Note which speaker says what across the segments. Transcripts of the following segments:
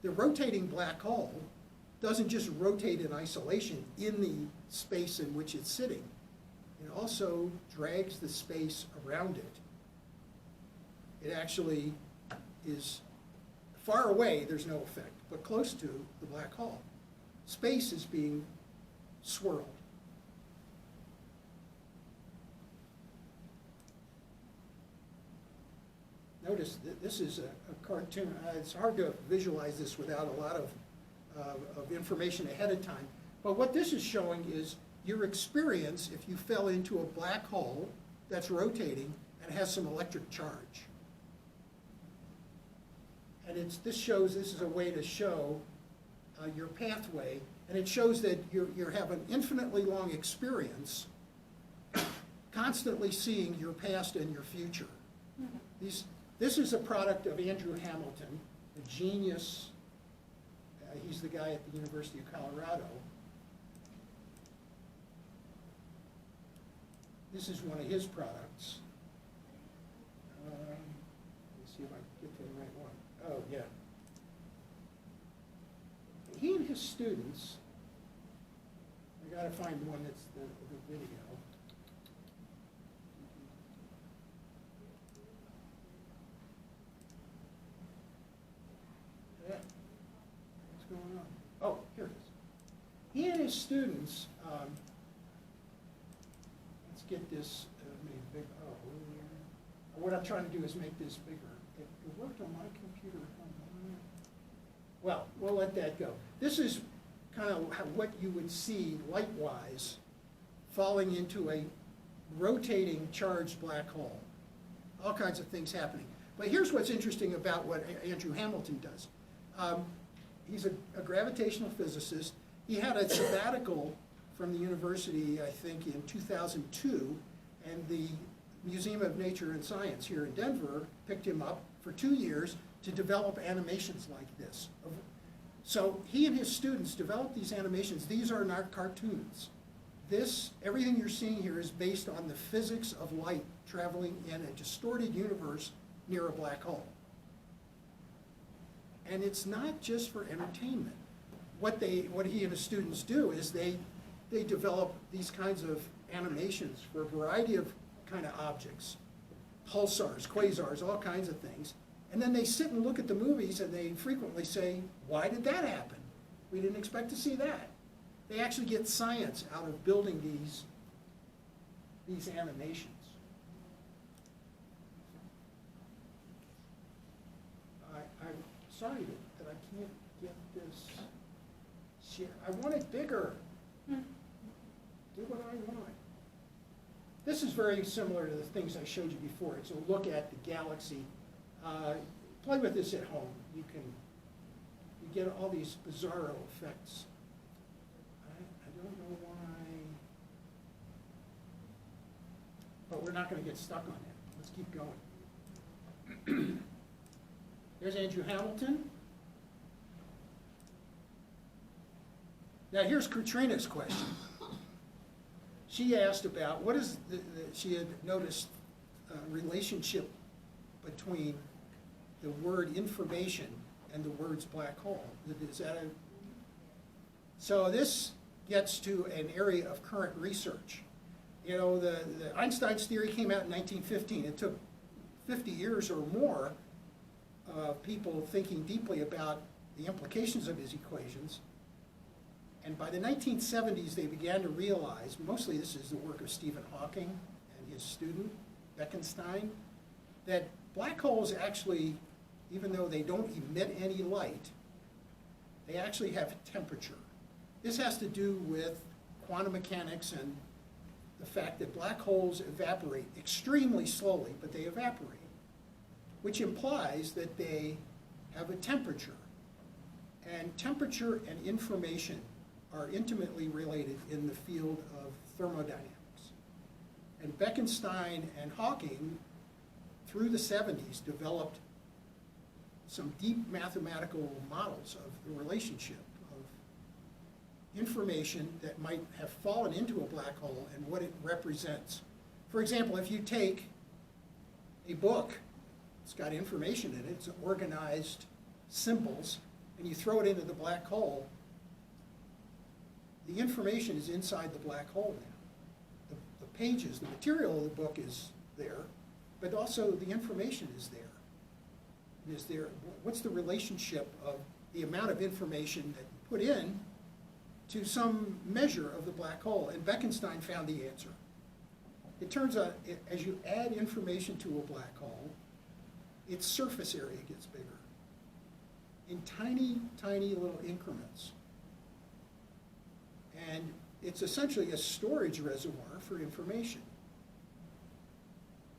Speaker 1: the rotating black hole doesn't just rotate in isolation in the space in which it's sitting. It also drags the space around it. It actually is far away, there's no effect, but close to the black hole. Space is being swirled. Notice that this is a cartoon. It's hard to visualize this without a lot of information ahead of time. But what this is showing is your experience if you fell into a black hole that's rotating and has some electric charge. And this is a way to show your pathway, and it shows that you have an infinitely long experience constantly seeing your past and your future. This is a product of Andrew Hamilton, a genius. He's the guy at the University of Colorado. This is one of his products. Let me see if I can get to the right one. Oh, yeah. He and his students, I gotta find one that's the video. Yeah. What's going on? Oh, here it is. He and his students, let's get this made big. Oh, what I'm trying to do is make this bigger. It worked on my computer. Well, we'll let that go. This is kind of what you would see light-wise falling into a rotating charged black hole. All kinds of things happening. But here's what's interesting about what Andrew Hamilton does. He's a gravitational physicist. He had a sabbatical from the university, I think, in 2002, and the Museum of Nature and Science here in Denver picked him up for 2 years to develop animations like this. So he and his students developed these animations. These are not cartoons. Everything you're seeing here is based on the physics of light traveling in a distorted universe near a black hole. And it's not just for entertainment. What he and his students do is they develop these kinds of animations for a variety of kind of objects, pulsars, quasars, all kinds of things. And then they sit and look at the movies and they frequently say, why did that happen? We didn't expect to see that. They actually get science out of building these animations. I'm sorry that I can't get this share. I want it bigger. Do what I want. This is very similar to the things I showed you before. It's a look at the galaxy. Play with this at home. You get all these bizarro effects. I don't know why, but we're not going to get stuck on that. Let's keep going. There's Andrew Hamilton. Now here's Katrina's question. She asked about what is she had noticed a relationship between the word information and the words black hole. So this gets to an area of current research. You know, the Einstein's theory came out in 1915. It took 50 years or more of people thinking deeply about the implications of his equations. And by the 1970s, they began to realize, mostly this is the work of Stephen Hawking and his student, Bekenstein, that black holes actually, even though they don't emit any light, they actually have temperature. This has to do with quantum mechanics and the fact that black holes evaporate extremely slowly, but they evaporate, which implies that they have a temperature. And temperature and information are intimately related in the field of thermodynamics. And Bekenstein and Hawking, through the 70s, developed some deep mathematical models of the relationship of information that might have fallen into a black hole and what it represents. For example, if you take a book, it's got information in it, it's organized symbols, and you throw it into the black hole, the information is inside the black hole now. The pages, the material of the book is there, but also the information is there. Is there, what's the relationship of the amount of information that you put in to some measure of the black hole? And Bekenstein found the answer. It turns out, as you add information to a black hole, its surface area gets bigger in tiny, tiny little increments. And it's essentially a storage reservoir for information.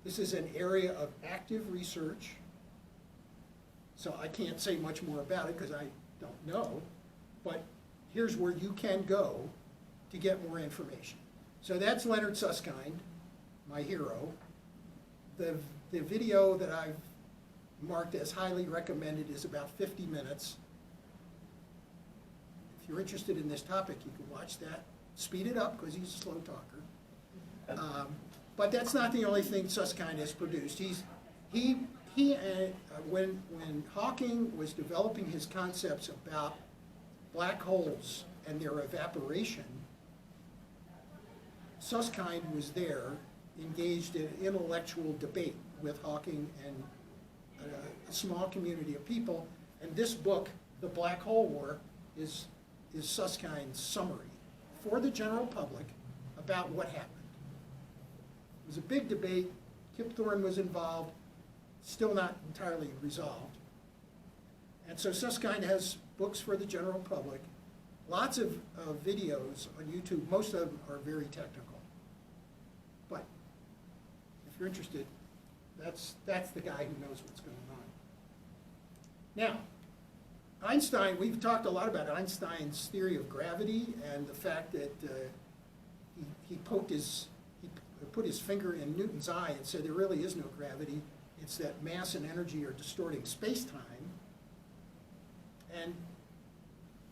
Speaker 1: This is an area of active research. So I can't say much more about it because I don't know, but here's where you can go to get more information. So that's Leonard Susskind, my hero. The video that I've marked as highly recommended is about 50 minutes. If you're interested in this topic, you can watch that. Speed it up because he's a slow talker. But that's not the only thing Susskind has produced. When Hawking was developing his concepts about black holes and their evaporation, Susskind was there, engaged in intellectual debate with Hawking and a small community of people. And this book, The Black Hole War, is Susskind's summary for the general public about what happened. It was a big debate. Kip Thorne was involved. Still not entirely resolved. And so Susskind has books for the general public, lots of videos on YouTube. Most of them are very technical. But if you're interested, that's the guy who knows what's going on. Now, Einstein, we've talked a lot about Einstein's theory of gravity and the fact that he put his finger in Newton's eye and said there really is no gravity. It's that mass and energy are distorting space-time. And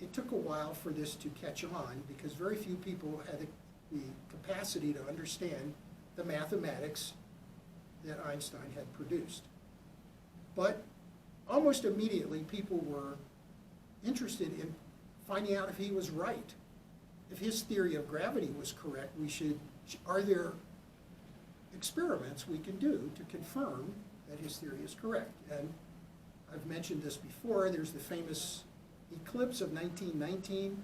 Speaker 1: it took a while for this to catch on because very few people had the capacity to understand the mathematics that Einstein had produced. But almost immediately people were interested in finding out if he was right. If his theory of gravity was correct, are there experiments we can do to confirm that his theory is correct? And I've mentioned this before. There's the famous eclipse of 1919.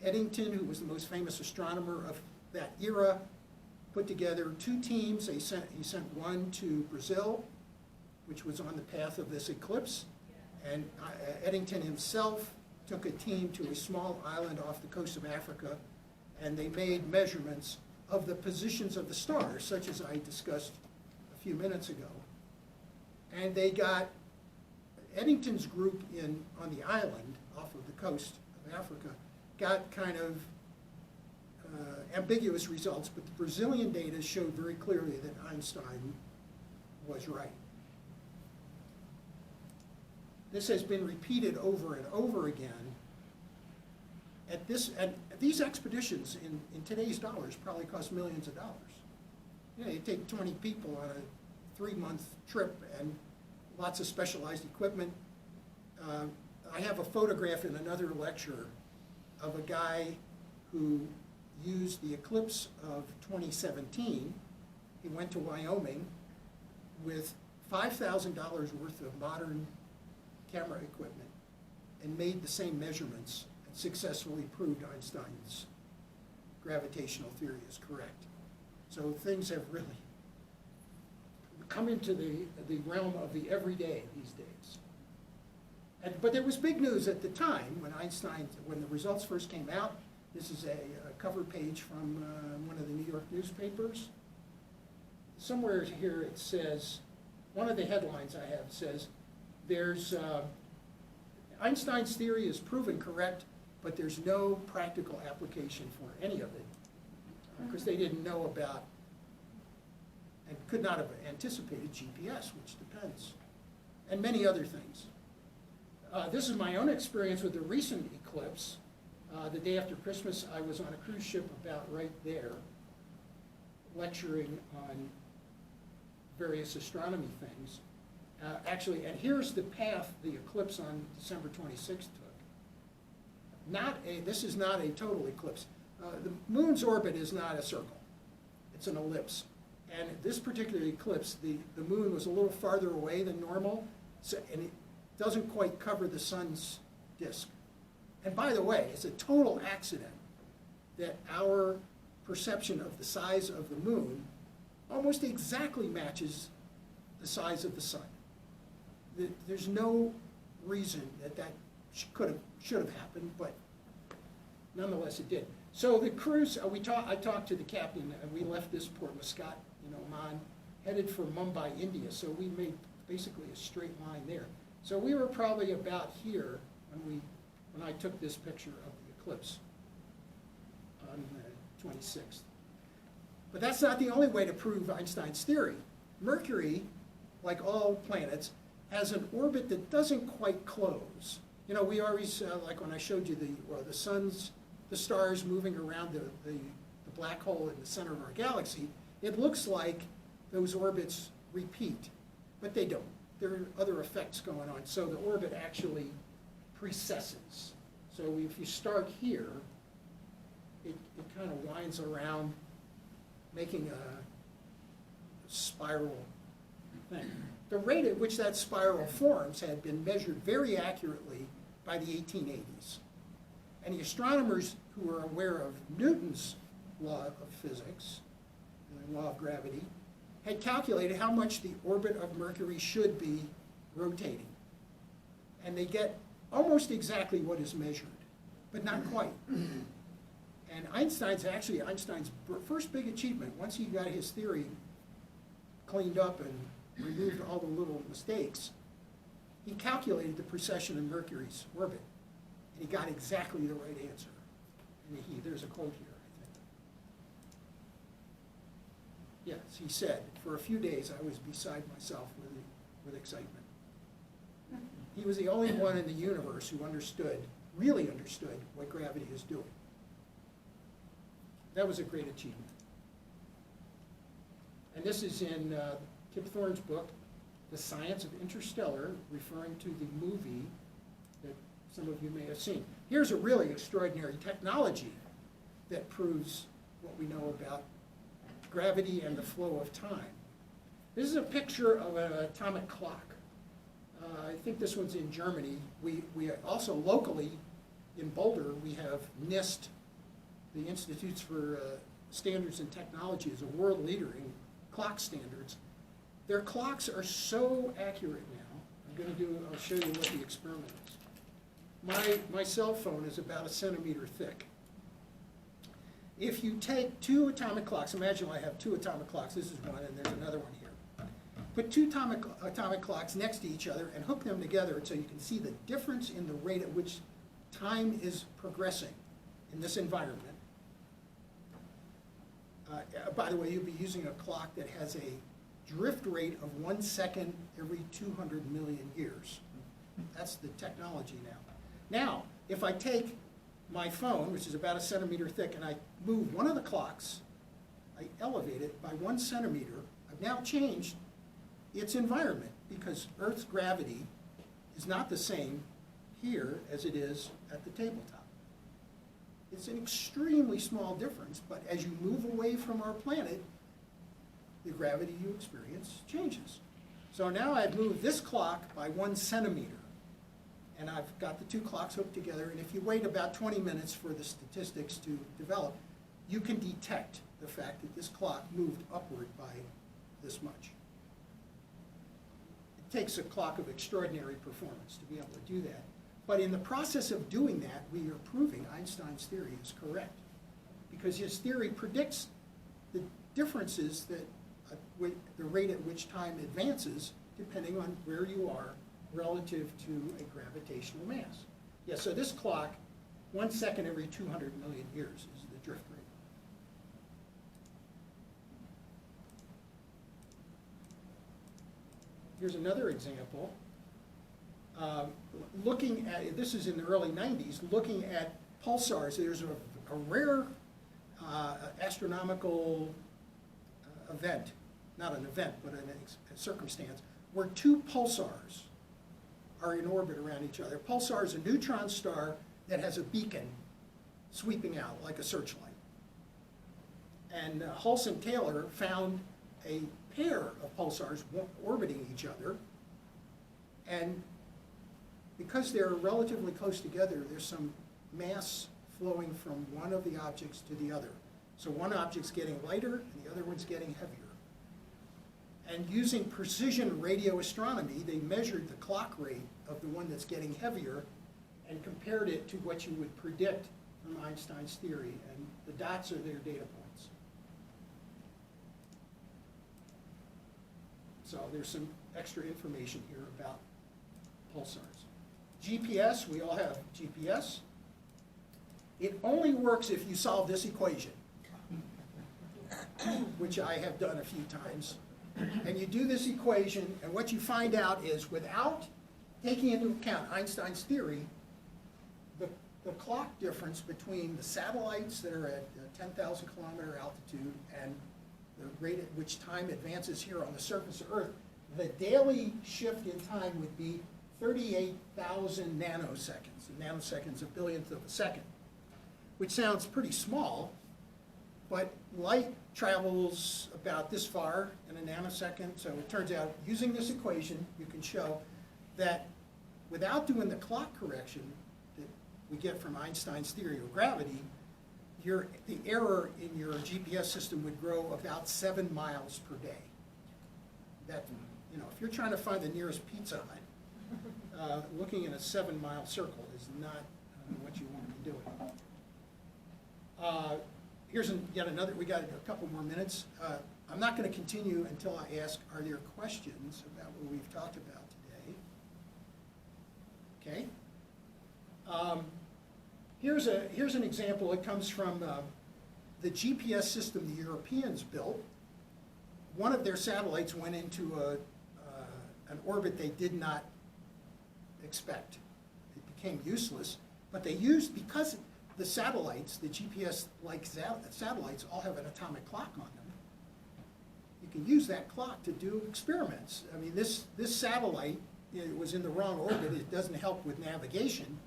Speaker 1: Eddington, who was the most famous astronomer of that era, put together two teams. He sent one to Brazil, which was on the path of this eclipse, and Eddington himself took a team to a small island off the coast of Africa, and they made measurements of the positions of the stars, such as I discussed a few minutes ago. And they got Eddington's group on the island off of the coast of Africa got kind of ambiguous results, but the Brazilian data showed very clearly that Einstein was right. This has been repeated over and over again. These expeditions in today's dollars probably cost millions of dollars. You take 20 people on a 3-month trip and lots of specialized equipment. I have a photograph in another lecture of a guy who used the eclipse of 2017. He went to Wyoming with $5,000 worth of modern camera equipment and made the same measurements and successfully proved Einstein's gravitational theory is correct. So things have really come into the realm of the everyday these days. But there was big news at the time when the results first came out. This is a cover page from one of the New York newspapers. Somewhere here it says, one of the headlines I have says, Einstein's theory is proven correct, but there's no practical application for any of it, because they didn't know about and could not have anticipated GPS, which depends, and many other things. This is my own experience with the recent eclipse. The day after Christmas, I was on a cruise ship about right there, lecturing on various astronomy things. Actually, and here's the path the eclipse on December 26th took. This is not a total eclipse. The moon's orbit is not a circle. It's an ellipse. And this particular eclipse, the moon was a little farther away than normal, and it doesn't quite cover the sun's disk. And by the way, it's a total accident that our perception of the size of the moon almost exactly matches the size of the sun. There's no reason that should have happened, but nonetheless it did. So the cruise, I talked to the captain, and we left this Port Muscat in Oman, headed for Mumbai, India. So we made basically a straight line there. So we were probably about here when I took this picture of the eclipse on the 26th. But that's not the only way to prove Einstein's theory. Mercury, like all planets, has an orbit that doesn't quite close. You know, we always, like when I showed you the stars moving around the black hole in the center of our galaxy, it looks like those orbits repeat, but they don't. There are other effects going on, so the orbit actually precesses. So if you start here, it kind of winds around, making a spiral thing. The rate at which that spiral forms had been measured very accurately by the 1880s. And the astronomers who were aware of Newton's law of physics, the law of gravity, had calculated how much the orbit of Mercury should be rotating. And they get almost exactly what is measured, but not quite. And Einstein's first big achievement, once he got his theory cleaned up and removed all the little mistakes, he calculated the precession of Mercury's orbit. And he got exactly the right answer. And there's a quote here, I think. Yes, he said, "For a few days I was beside myself with excitement." He was the only one in the universe who really understood what gravity is doing. That was a great achievement. And this is in Kip Thorne's book, The Science of Interstellar, referring to the movie that some of you may have seen. Here's a really extraordinary technology that proves what we know about gravity and the flow of time. This is a picture of an atomic clock. I think this one's in Germany. We also locally, in Boulder, we have NIST, the Institutes for Standards and Technology, is a world leader in clock standards. Their clocks are so accurate now. I'll show you what the experiment is. My cell phone is about 1 centimeter thick. If you take two atomic clocks, imagine I have two atomic clocks, this is one and there's another one here. Put two atomic clocks next to each other and hook them together so you can see the difference in the rate at which time is progressing in this environment. By the way, you'll be using a clock that has a drift rate of 1 second every 200 million years. That's the technology now. Now, if I take my phone, which is about 1 centimeter thick, and I move one of the clocks, I elevate it by 1 centimeter, I've now changed its environment because Earth's gravity is not the same here as it is at the tabletop. It's an extremely small difference, but as you move away from our planet, the gravity you experience changes. So now I've moved this clock by 1 centimeter, and I've got the two clocks hooked together, and if you wait about 20 minutes for the statistics to develop, you can detect the fact that this clock moved upward by this much. It takes a clock of extraordinary performance to be able to do that. But in the process of doing that, we are proving Einstein's theory is correct, because his theory predicts the differences that the rate at which time advances depending on where you are relative to a gravitational mass. Yeah, so this clock, 1 second every 200 million years is the drift rate. Here's another example. Looking at, this is in the early 90s, looking at pulsars. There's a rare astronomical event, not an event, but a circumstance, where two pulsars are in orbit around each other. A pulsar is a neutron star that has a beacon sweeping out like a searchlight. And Hulse-Taylor found a pair of pulsars orbiting each other, and because they're relatively close together, there's some mass flowing from one of the objects to the other. So one object's getting lighter and the other one's getting heavier. And using precision radio astronomy, they measured the clock rate of the one that's getting heavier and compared it to what you would predict from Einstein's theory, and the dots are their data points. So there's some extra information here about pulsars. GPS, we all have GPS. It only works if you solve this equation, which I have done a few times. And you do this equation, and what you find out is without taking into account Einstein's theory, the clock difference between the satellites that are at 10,000 kilometer altitude and the rate at which time advances here on the surface of Earth, the daily shift in time would be 38,000 nanoseconds. A nanosecond is a billionth of a second, which sounds pretty small, but light travels about this far in a nanosecond. So it turns out, using this equation, you can show that without doing the clock correction that we get from Einstein's theory of gravity, the error in your GPS system would grow about 7 miles per day. That, if you're trying to find the nearest Pizza Hut, looking in a 7-mile circle is not what you want to be doing. Here's yet another, we got a couple more minutes. I'm not going to continue until I ask, are there questions about what we've talked about today? Okay. Here's an example. It comes from the GPS system the Europeans built. One of their satellites went into an orbit they did not expect. It became useless, but they used, because the satellites, the GPS-like satellites, all have an atomic clock on them. You can use that clock to do experiments. I mean, this satellite, it was in the wrong orbit. It doesn't help with navigation,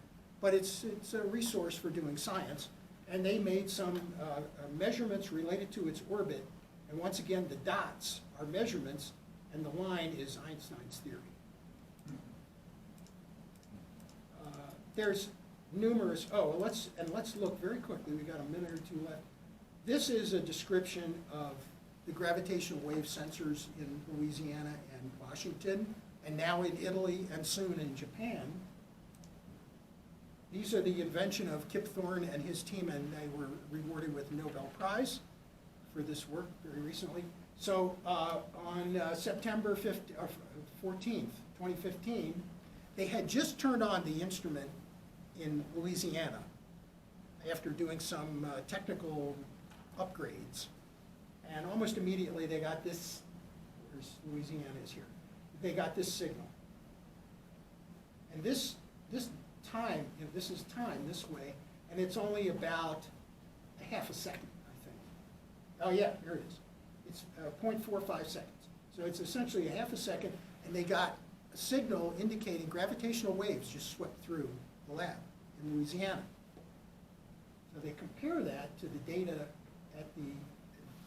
Speaker 1: but it's a resource for doing science. And they made some measurements related to its orbit. And once again, the dots are measurements, and the line is Einstein's theory. There's numerous, let's look very quickly. We got a minute or two left. This is a description of the gravitational wave sensors in Louisiana and Washington, and now in Italy and soon in Japan. These are the invention of Kip Thorne and his team, and they were rewarded with a Nobel Prize for this work very recently. So on September 14th, 2015, they had just turned on the instrument in Louisiana after doing some technical upgrades. And almost immediately they got this, Louisiana is here, they got this signal. And this time, this is time this way, and it's only about a half a second, I think. Oh yeah, here it is. It's 0.45 seconds. So it's essentially a half a second, and they got a signal indicating gravitational waves just swept through the lab in Louisiana. So they compare that to the data at the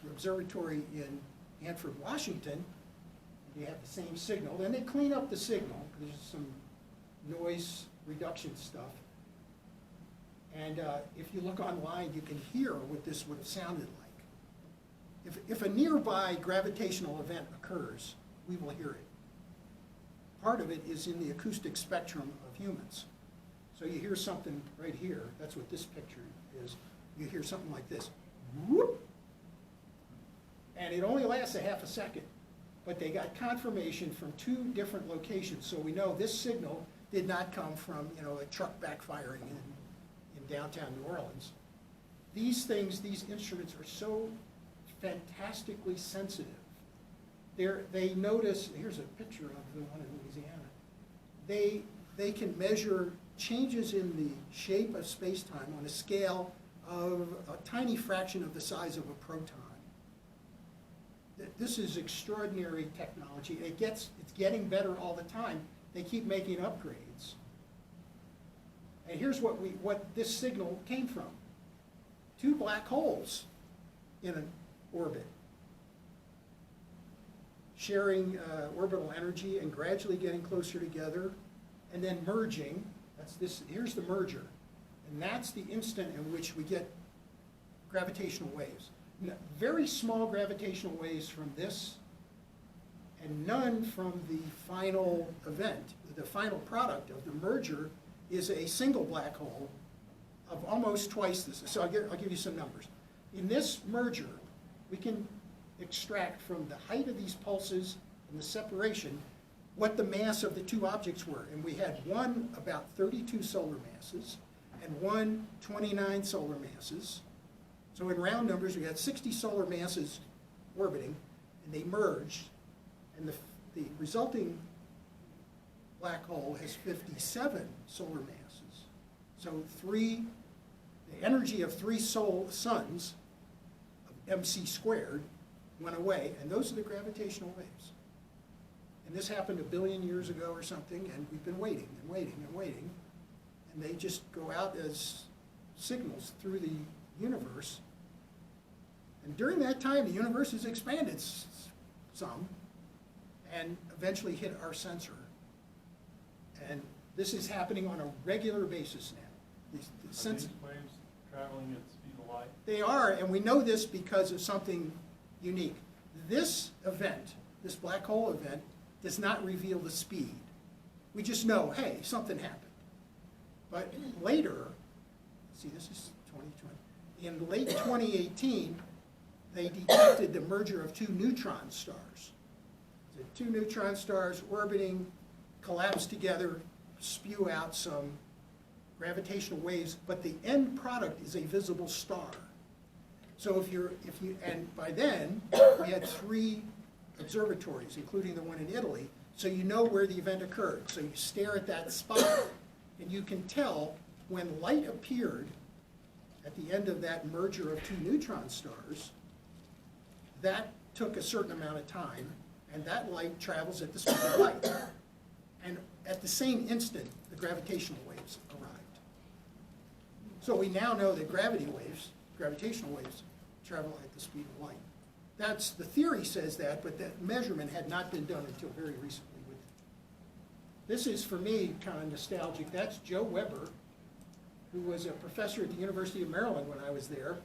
Speaker 1: observatory in Hanford, Washington. You have the same signal. Then they clean up the signal. There's some noise reduction stuff. And if you look online, you can hear what this would have sounded like. If a nearby gravitational event occurs, we will hear it. Part of it is in the acoustic spectrum of humans. So you hear something right here. That's what this picture is. You hear something like this. Whoop! And it only lasts a half a second. But they got confirmation from 2 different locations. So we know this signal did not come from, a truck backfiring in downtown New Orleans. These things, these instruments are so fantastically sensitive. They notice, here's a picture of the one in Louisiana. They can measure changes in the shape of space-time on a scale of a tiny fraction of the size of a proton. This is extraordinary technology. It's getting better all the time. They keep making upgrades. And here's what this signal came from. 2 black holes in an orbit, sharing orbital energy and gradually getting closer together, and then merging. Here's the merger. And that's the instant in which we get gravitational waves. Very small gravitational waves from this, and none from the final event. The final product of the merger is a single black hole of almost twice this. So I'll give you some numbers. In this merger, we can extract from the height of these pulses and the separation what the mass of the 2 objects were. And we had one about 32 solar masses and one 29 solar masses. So in round numbers, we had 60 solar masses orbiting, and they merged, and the resulting black hole has 57 solar masses. So the energy of 3 suns of MC squared went away, and those are the gravitational waves. And this happened 1 billion years ago or something, and we've been waiting and waiting and waiting, and they just go out as signals through the universe. And during that time, the universe has expanded some, and eventually hit our sensor. And this is happening on a regular basis now.
Speaker 2: Are these waves traveling at the speed of light?
Speaker 1: They are, and we know this because of something unique. This event, this black hole event, does not reveal the speed. We just know, hey, something happened. But later, see, this is 2020. In late 2018, they detected the merger of 2 neutron stars. So 2 neutron stars orbiting, collapse together, spew out some gravitational waves, but the end product is a visible star. So and by then, we had 3 observatories, including the one in Italy, so you know where the event occurred. So you stare at that spot, and you can tell when light appeared at the end of that merger of 2 neutron stars, that took a certain amount of time, and that light travels at the speed of light. And at the same instant, the gravitational waves arrived. So we now know that gravitational waves, travel at the speed of light. The theory says that, but that measurement had not been done until very recently. This is, for me, kind of nostalgic. That's Joe Weber, who was a professor at the University of Maryland when I was there.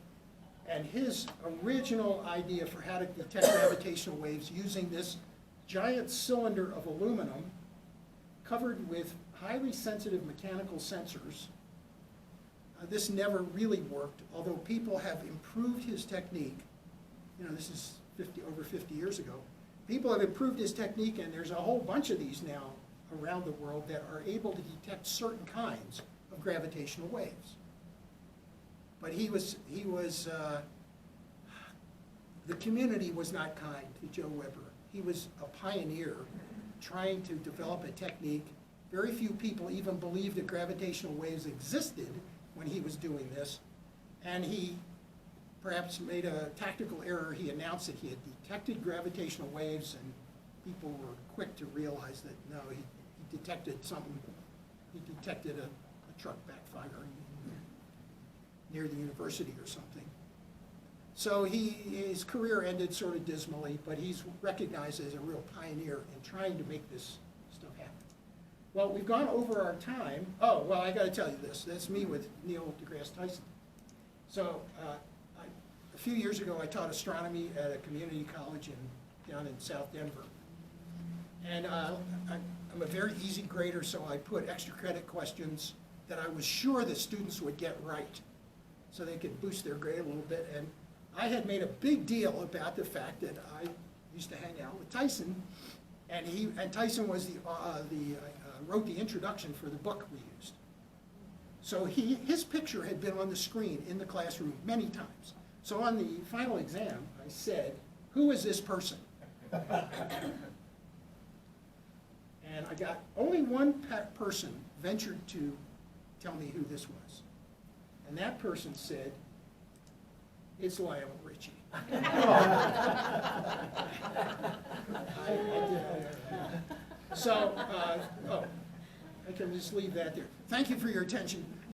Speaker 1: And his original idea for how to detect gravitational waves using this giant cylinder of aluminum covered with highly sensitive mechanical sensors. This never really worked, although people have improved his technique. This is over 50 years ago. People have improved his technique, and there's a whole bunch of these now around the world that are able to detect certain kinds of gravitational waves. But the community was not kind to Joe Weber. He was a pioneer trying to develop a technique. Very few people even believed that gravitational waves existed when he was doing this. And he perhaps made a tactical error. He announced that he had detected gravitational waves, and people were quick to realize that no, he detected something. He detected a truck backfiring near the university or something. So his career ended sort of dismally, but he's recognized as a real pioneer in trying to make this stuff happen. Well, we've gone over our time. Oh, well, I got to tell you this. That's me with Neil deGrasse Tyson. So a few years ago, I taught astronomy at a community college down in South Denver. And I'm a very easy grader, so I put extra credit questions that I was sure the students would get right, so they could boost their grade a little bit. And I had made a big deal about the fact that I used to hang out with Tyson, and Tyson was wrote the introduction for the book we used. So his picture had been on the screen in the classroom many times. So on the final exam, I said, "Who is this person?" And I got only one person ventured to tell me who this was. And that person said, It's Lionel Richie. So, I can just leave that there. Thank you for your attention.